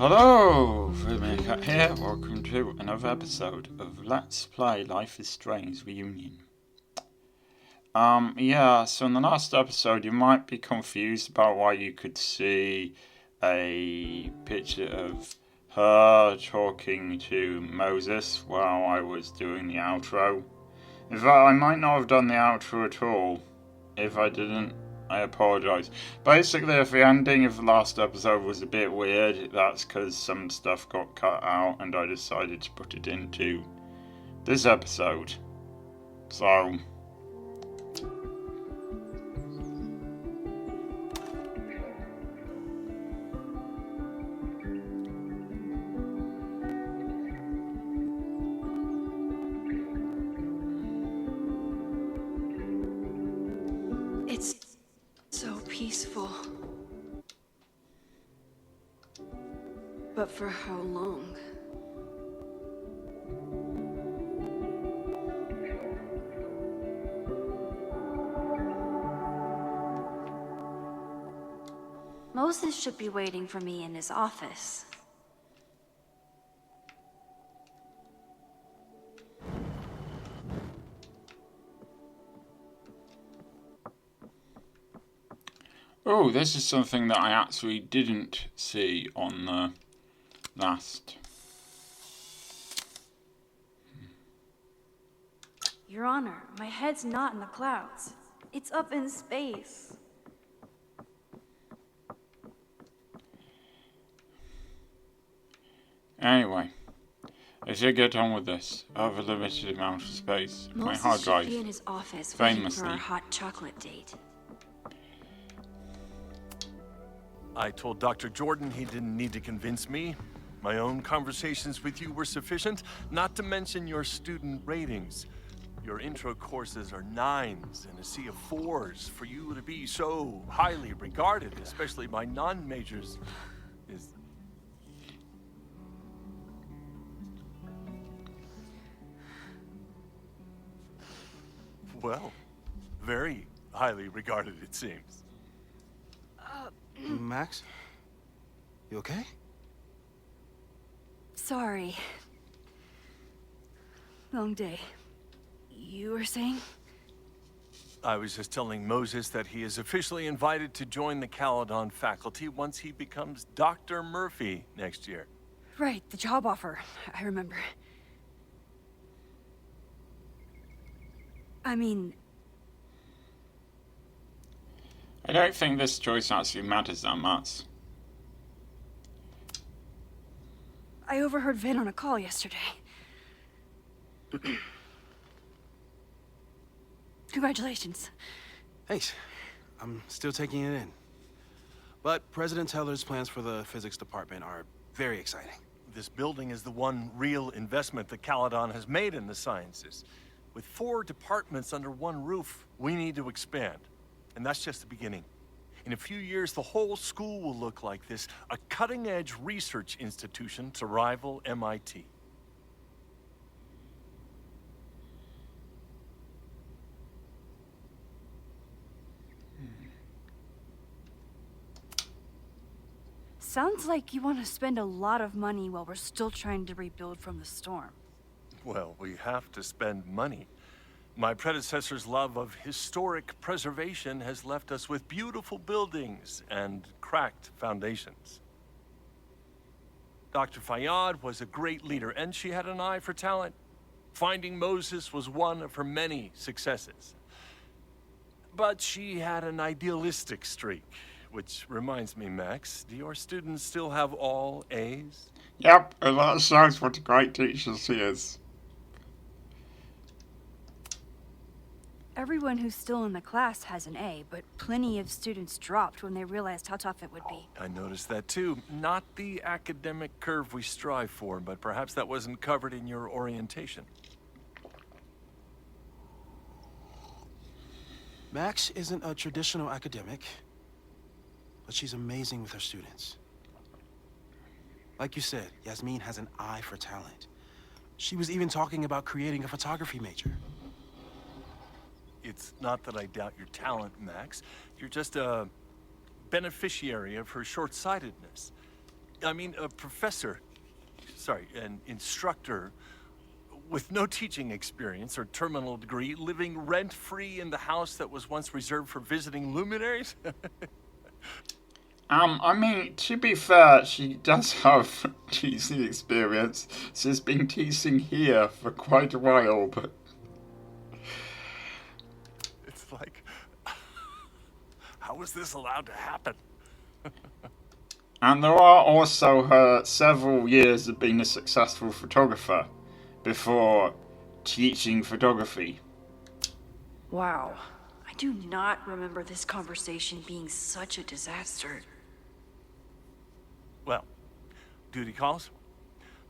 Hello, Filmmaker here. Welcome to another episode of Let's Play Life is Strange Reunion. So in the last episode you might be confused about why you could see a picture of her talking to Moses while I was doing the outro. In fact, I might not have done the outro at all. If I didn't, I apologise. Basically, if the ending of the last episode was a bit weird, that's because some stuff got cut out and I decided to put it into this episode. So, it's so peaceful. But for how long? Moses should be waiting for me in his office. oh, this is something that I actually didn't see on the last. Your Honor, my head's not in the clouds. It's up in space. Anyway, I should get on with this. I have a limited amount of space. My hard Moses drive. should be in his office waiting for Famously. our hot chocolate date. I told Dr. Jordan he didn't need to convince me. My own conversations with you were sufficient, not to mention your student ratings. Your intro courses are 9s and a sea of 4s. For you to be so highly regarded, especially by non-majors, is... well, very highly regarded, it seems. Max? You okay? Sorry. Long day. You were saying? I was just telling Moses that he is officially invited to join the Caledon faculty once he becomes Dr. Murphy next year. Right, the job offer. I remember. I mean, I don't think this choice actually matters that much. I overheard Vin on a call yesterday. Congratulations. Thanks. I'm still taking it in. But President Teller's plans for the physics department are very exciting. This building is the one real investment that Caledon has made in the sciences. With 4 departments under one roof, we need to expand. And that's just the beginning. In a few years, the whole school will look like this, a cutting-edge research institution to rival MIT. Sounds like you want to spend a lot of money while we're still trying to rebuild from the storm. Well, we have to spend money. My predecessor's love of historic preservation has left us with beautiful buildings and cracked foundations. Dr. Fayyad was a great leader, and she had an eye for talent. Finding Moses was one of her many successes. But she had an idealistic streak, which reminds me, Max, do your students still have all A's? Yep, and that shows what a great teacher she is. Everyone who's still in the class has an A, but plenty of students dropped when they realized how tough it would be. I noticed that too. Not the academic curve we strive for, but perhaps that wasn't covered in your orientation. Max isn't a traditional academic, but she's amazing with her students. Like you said, Yasmin has an eye for talent. She was even talking about creating a photography major. It's not that I doubt your talent, Max. You're just a beneficiary of her short-sightedness. I mean, a professor. Sorry, an instructor with no teaching experience or terminal degree, living rent-free in the house that was once reserved for visiting luminaries? I mean, to be fair, she does have teaching experience. She's been teaching here for quite a while, but... It's like, how is this allowed to happen? And there are also her several years of being a successful photographer before teaching photography. Wow. I do not remember this conversation being such a disaster. Well, duty calls.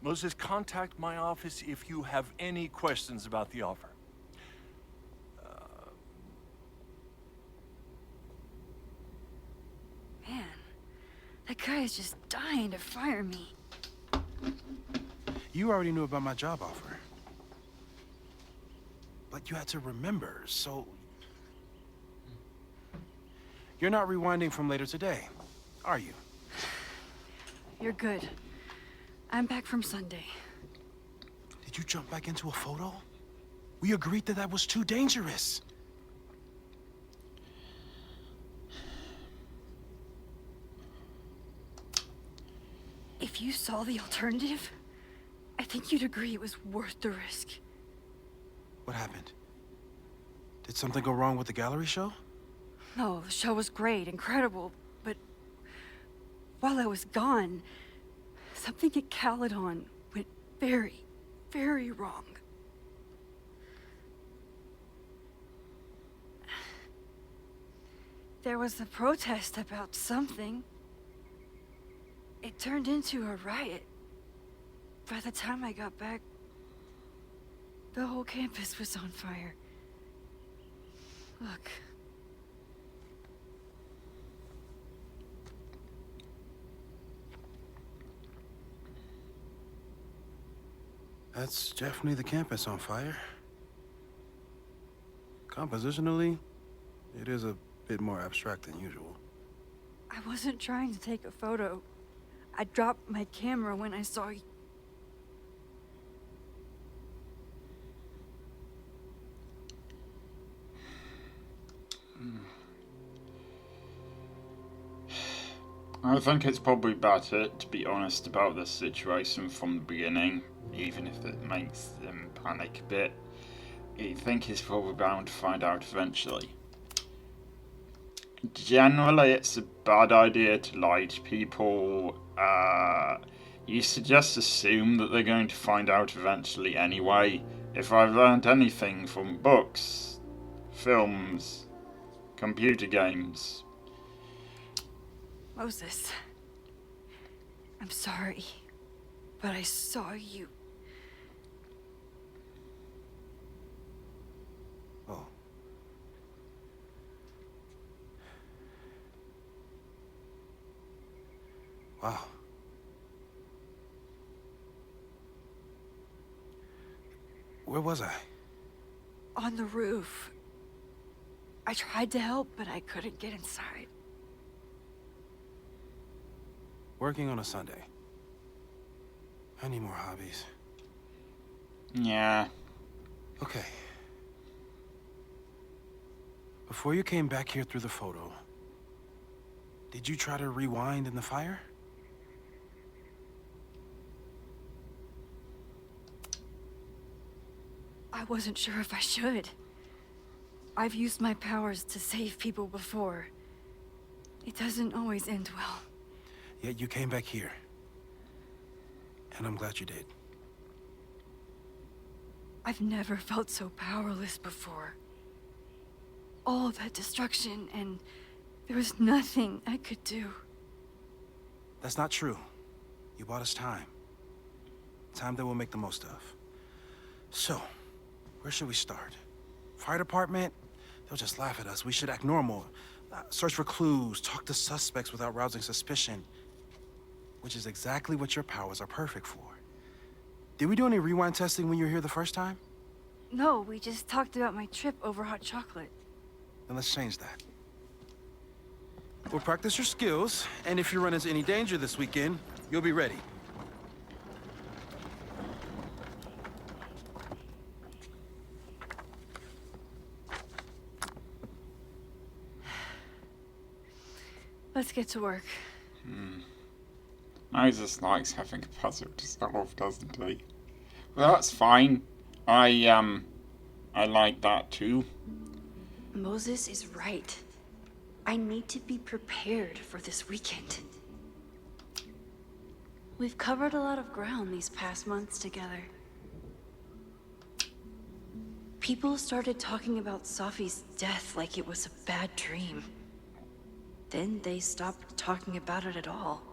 Moses, contact my office if you have any questions about the offer. Man, that guy is just dying to fire me. You already knew about my job offer. But you had to remember, so... You're not rewinding from later today, are you? You're good. I'm back from Sunday. Did you jump back into a photo? We agreed that that was too dangerous. If you saw the alternative, I think you'd agree it was worth the risk. What happened? Did something go wrong with the gallery show? No, the show was great, incredible, but while I was gone, something at Caledon went very, very wrong. There was a protest about something. It turned into a riot. By the time I got back, the whole campus was on fire. Look. That's definitely the campus on fire. Compositionally, it is a bit more abstract than usual. I wasn't trying to take a photo. I dropped my camera when I saw you. I think it's probably better to be honest about this situation from the beginning, even if it makes them panic a bit. I think he's probably bound to find out eventually. Generally, it's a bad idea to lie to people. You should just assume that they're going to find out eventually anyway. If I've learned anything from books, films, computer games... Moses, I'm sorry, but I saw you. Oh. Wow. Where was I? On the roof. I tried to help, but I couldn't get inside. Working on a Sunday. I need more hobbies. Yeah. Okay. Before you came back here through the photo, did you try to rewind in the fire? I wasn't sure if I should. I've used my powers to save people before. It doesn't always end well. Yet you came back here. And I'm glad you did. I've never felt so powerless before. All that destruction, and there was nothing I could do. That's not true. You bought us time. Time that we'll make the most of. So, where should we start? Fire department? They'll just laugh at us. We should act normal. Search for clues, talk to suspects without rousing suspicion. Which is exactly what your powers are perfect for. Did we do any rewind testing when you were here the first time? No, we just talked about my trip over hot chocolate. Then let's change that. We'll practice your skills, and if you run into any danger this weekend, you'll be ready. Let's get to work. Moses likes having a puzzle to solve, doesn't he? Well, that's fine. I like that too. Moses is right. I need to be prepared for this weekend. We've covered a lot of ground these past months together. People started talking about Safi's death like it was a bad dream. Then they stopped talking about it at all.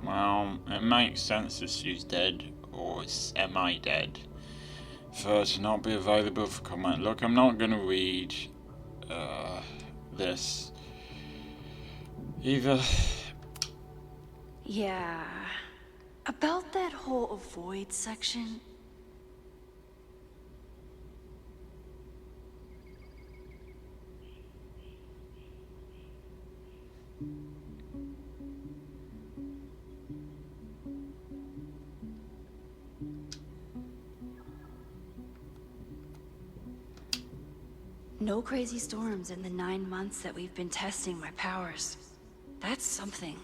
Well, it makes sense that she's dead, or semi-dead, for her to not be available for comment. Look, I'm not going to read this either. Yeah. About that whole avoid section. No crazy storms in the 9 months that we've been testing my powers. That's something.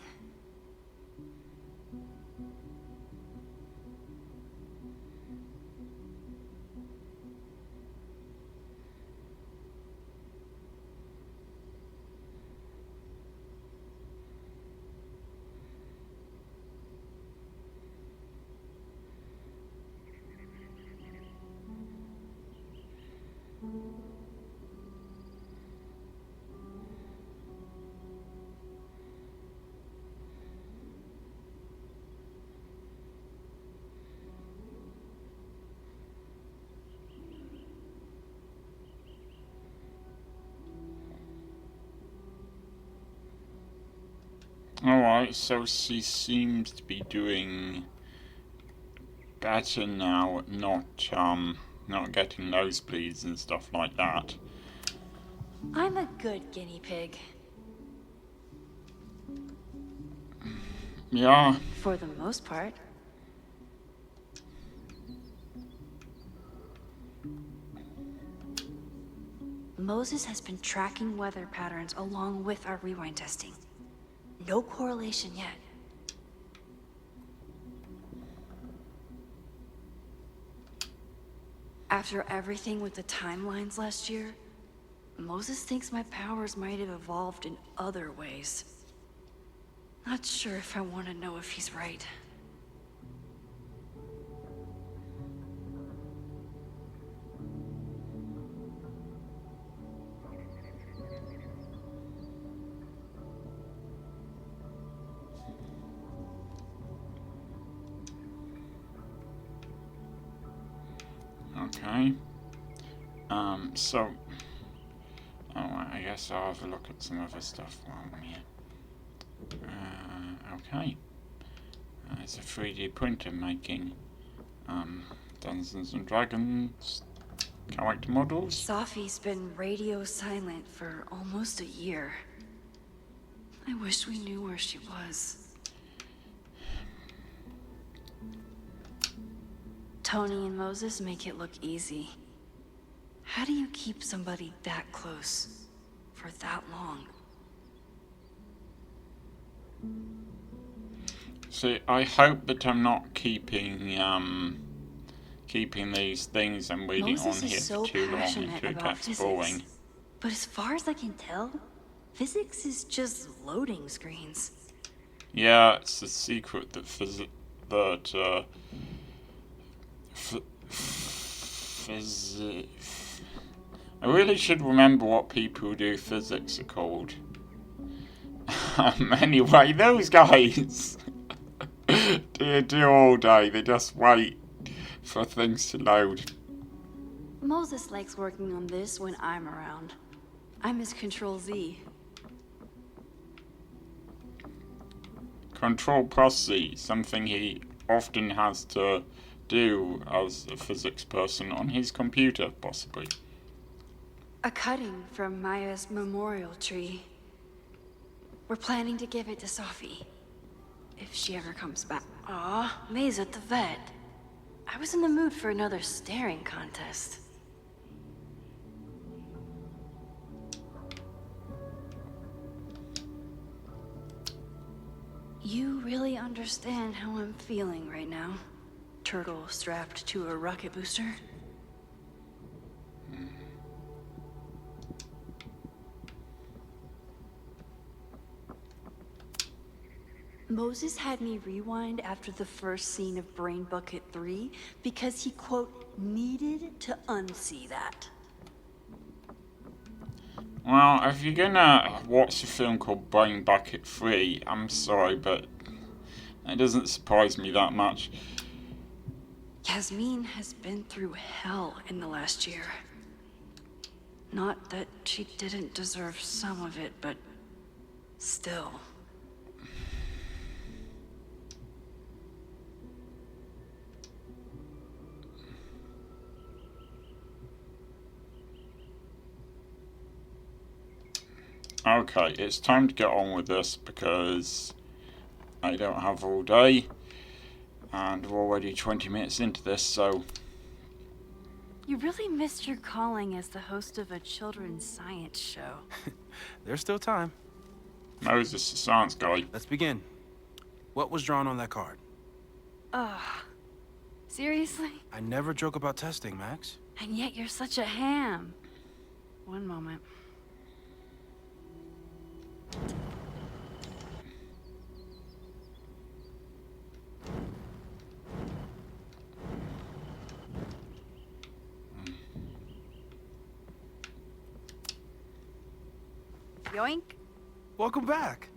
Alright, so she seems to be doing better now at not getting nosebleeds and stuff like that. I'm a good guinea pig. Yeah. For the most part. Moses has been tracking weather patterns along with our rewind testing. No correlation yet. After everything with the timelines last year, Moses thinks my powers might have evolved in other ways. Not sure if I want to know if he's right. Okay. So, I guess I'll have a look at some other stuff while I'm here. Okay. It's a 3D printer making Dungeons and Dragons character models. Safi's been radio silent for almost a year. I wish we knew where she was. Tony and Moses make it look easy. How do you keep somebody that close for that long? See, I hope that I'm not keeping these things and reading Moses on here is so for too long passionate until it about gets physics. boring. But as far as I can tell, physics is just loading screens. Yeah, it's the secret that I really should remember what people who do physics are called. Anyway, those guys do all day. They just wait for things to load. Moses likes working on this when I'm around. I'm his Control Z. Control plus C, something he often has to do as a physics person on his computer, possibly. A cutting from Maya's memorial tree. We're planning to give it to Sophie. If she ever comes back. Aw, May's at the vet. I was in the mood for another staring contest. You really understand how I'm feeling right now? Turtle strapped to a rocket booster? Moses had me rewind after the first scene of Brain Bucket 3 because he, quote, needed to unsee that. Well, if you're gonna watch a film called Brain Bucket 3, I'm sorry, but it doesn't surprise me that much. Yasmin has been through hell in the last year. Not that she didn't deserve some of it, but still. Okay, it's time to get on with this because I don't have all day and we're already 20 minutes into this, so... You really missed your calling as the host of a children's science show. There's still time. Moses, the science guy. Let's begin. What was drawn on that card? Ugh. Seriously? I never joke about testing, Max. And yet you're such a ham. One moment. Yoink. Welcome back.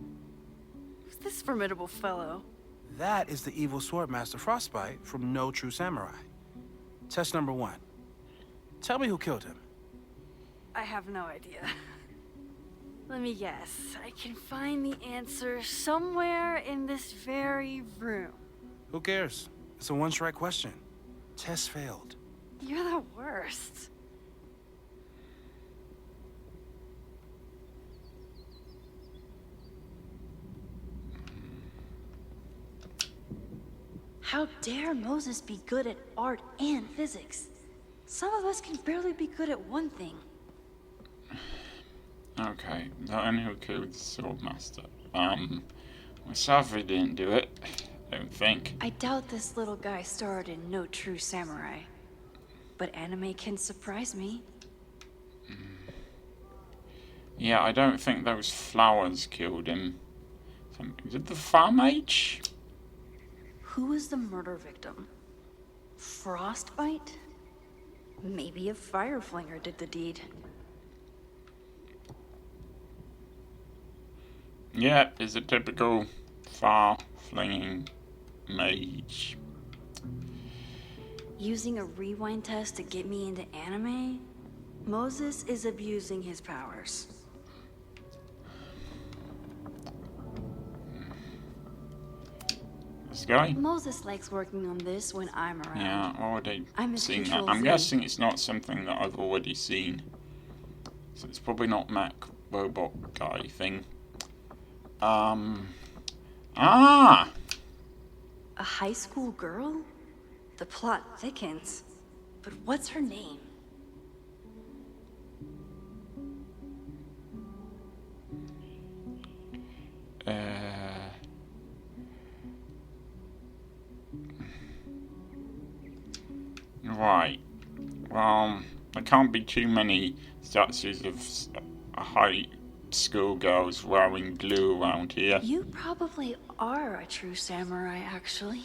Who's this formidable fellow? That is the evil Swordmaster Frostbite from No True Samurai. Test number 1. Tell me who killed him. I have no idea. Let me guess. I can find the answer somewhere in this very room. Who cares? It's a one-strike question. Test failed. You're the worst. How dare Moses be good at art and physics? Some of us can barely be good at one thing. Okay, the one who killed the Swordmaster. Wasafi didn't do it, I don't think. I doubt this little guy starred in No True Samurai. But anime can surprise me. Yeah, I don't think those flowers killed him. Did the farm age? Who was the murder victim? Frostbite? Maybe a fireflinger did the deed. Yeah, it's a typical far-flinging mage. Using a rewind test to get me into anime? Moses is abusing his powers. This guy? Moses likes working on this when I'm around. Yeah, already I'm his seen that. Control I'm Z. guessing it's not something that I've already seen. So it's probably not Mac robot guy thing. Ah! A high school girl? The plot thickens. But what's her name? Right. Well, there can't be too many statues of high school girls wearing glue around here. You probably are a true samurai, actually.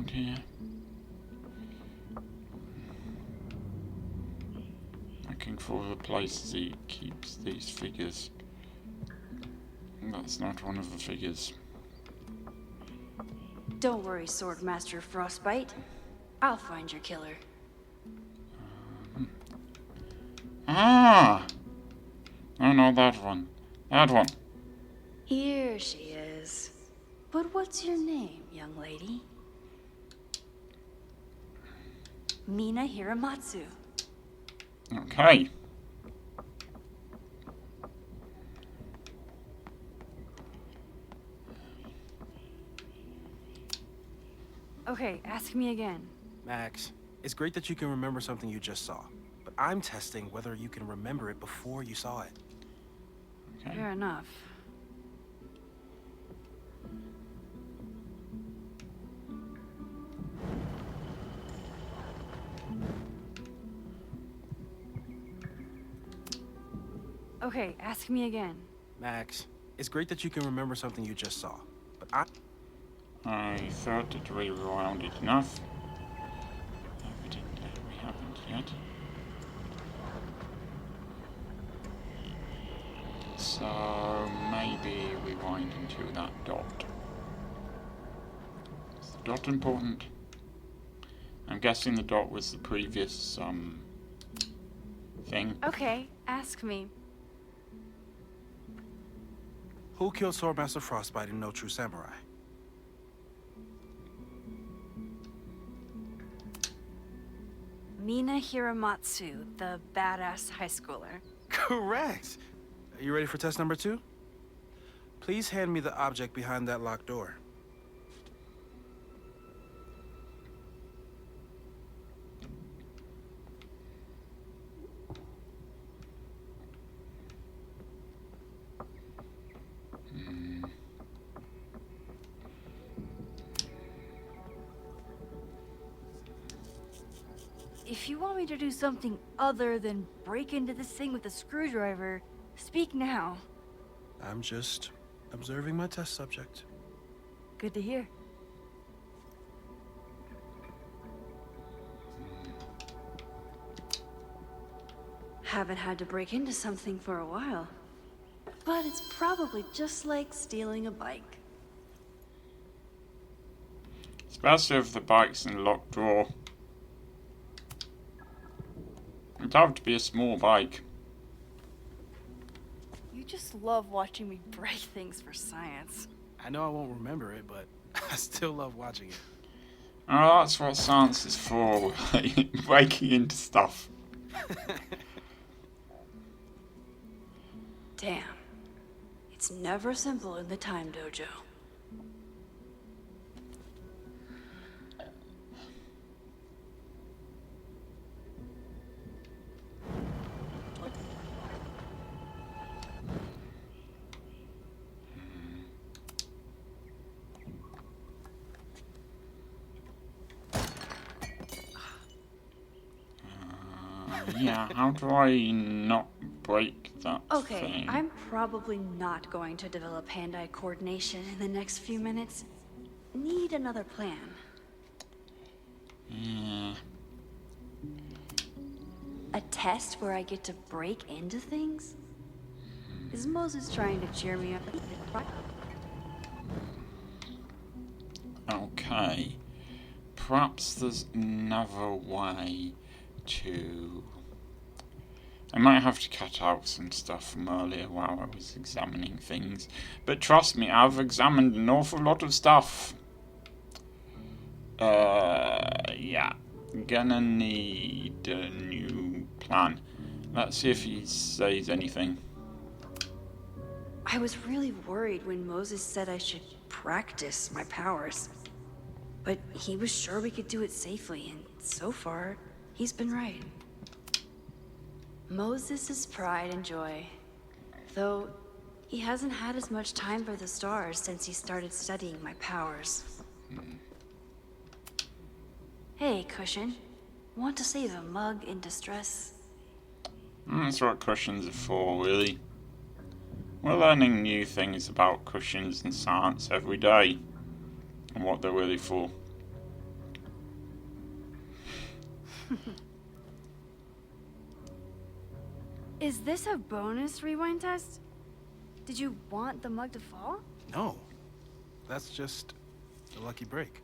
around here? Looking for the place he keeps these figures. That's not one of the figures. Don't worry, Swordmaster Frostbite. I'll find your killer. Ah! No, not that one. That one. Here she is. But what's your name, young lady? Mina Hiramatsu. Okay. Okay, ask me again. Max, it's great that you can remember something you just saw, but I'm testing whether you can remember it before you saw it. Okay. Fair enough. Okay, ask me again. Max, it's great that you can remember something you just saw, but I thought it rewound it enough. Evidently we haven't yet. So maybe we wind into that dot. Is the dot important? I'm guessing the dot was the previous thing. Okay, ask me. Who killed Swordmaster Frostbite in No True Samurai? Mina Hiramatsu, the badass high schooler. Correct! Are you ready for test number 2? Please hand me the object behind that locked door. If you want me to do something other than break into this thing with a screwdriver, speak now. I'm just observing my test subject. Good to hear. Haven't had to break into something for a while. But it's probably just like stealing a bike. Especially if the bike's in a locked drawer. It'd have to be a small bike. You just love watching me break things for science. I know I won't remember it, but I still love watching it. Oh, that's what science is for. Breaking into stuff. Damn. It's never simple in the Time Dojo. Yeah, how do I not break that Okay, thing? I'm probably not going to develop hand-eye coordination in the next few minutes. Need another plan. Yeah. A test where I get to break into things? Is Moses trying to cheer me up? Okay. Perhaps there's another way to... I might have to cut out some stuff from earlier while I was examining things. But trust me, I've examined an awful lot of stuff. Yeah. Gonna need a new plan. Let's see if he says anything. I was really worried when Moses said I should practice my powers. But he was sure we could do it safely, and so far, he's been right. Moses' pride and joy. Though, he hasn't had as much time for the stars since he started studying my powers. Hey, Cushion. Want to save a mug in distress? That's what cushions are for, really. We're learning new things about cushions and science every day, and what they're really for. Is this a bonus rewind test? Did you want the mug to fall? No. That's just a lucky break.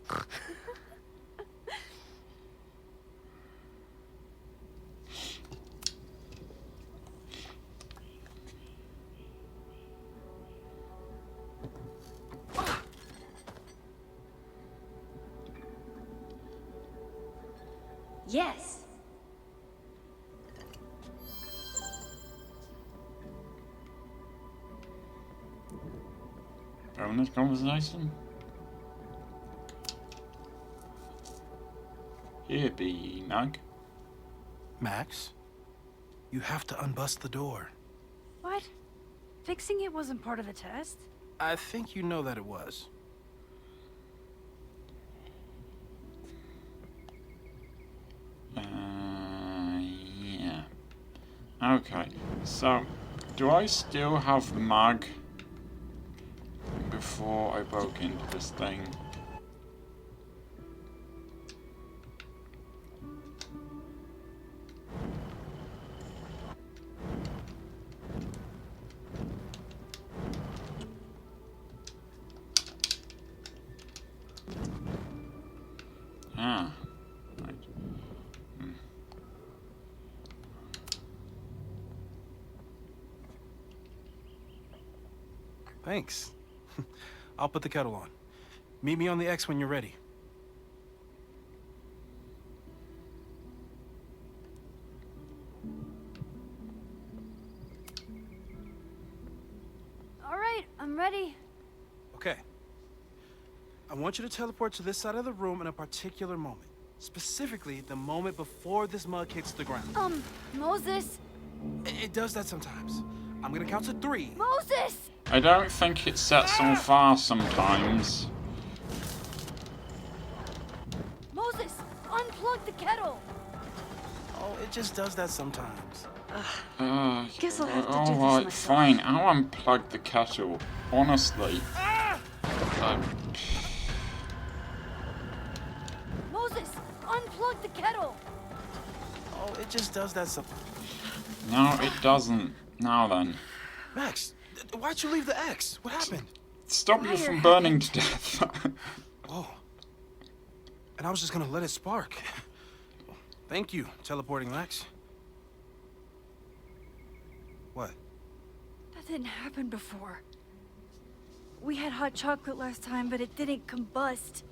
Yes. Bonus conversation? Here be, Nug. Max, you have to unbust the door. What? Fixing it wasn't part of the test? I think you know that it was. Yeah. Okay, so do I still have mag before I broke into this thing? Ah, right. Thanks. I'll put the kettle on. Meet me on the X when you're ready. All right, I'm ready. Okay. I want you to teleport to this side of the room in a particular moment. Specifically, the moment before this mug hits the ground. Moses! It does that sometimes. I'm gonna count to 3. Moses! I don't think it sets on fire sometimes. Moses! Unplug the kettle! Oh, it just does that sometimes. Guess I'll have to do this Alright, myself. fine. I'll unplug the kettle. Honestly. Moses! Unplug the kettle! Oh, it just does that sometimes. No, it doesn't. Now then. Max, why'd you leave the X? What happened? Stop you Fire from burning to death. Oh. And I was just gonna let it spark. Thank you, teleporting Max. What? That didn't happen before. We had hot chocolate last time, but it didn't combust.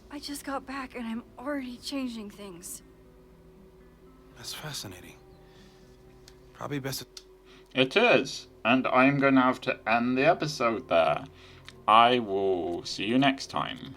I just got back and I'm already changing things. That's fascinating. Probably best. It is. And I'm going to have to end the episode there. I will see you next time.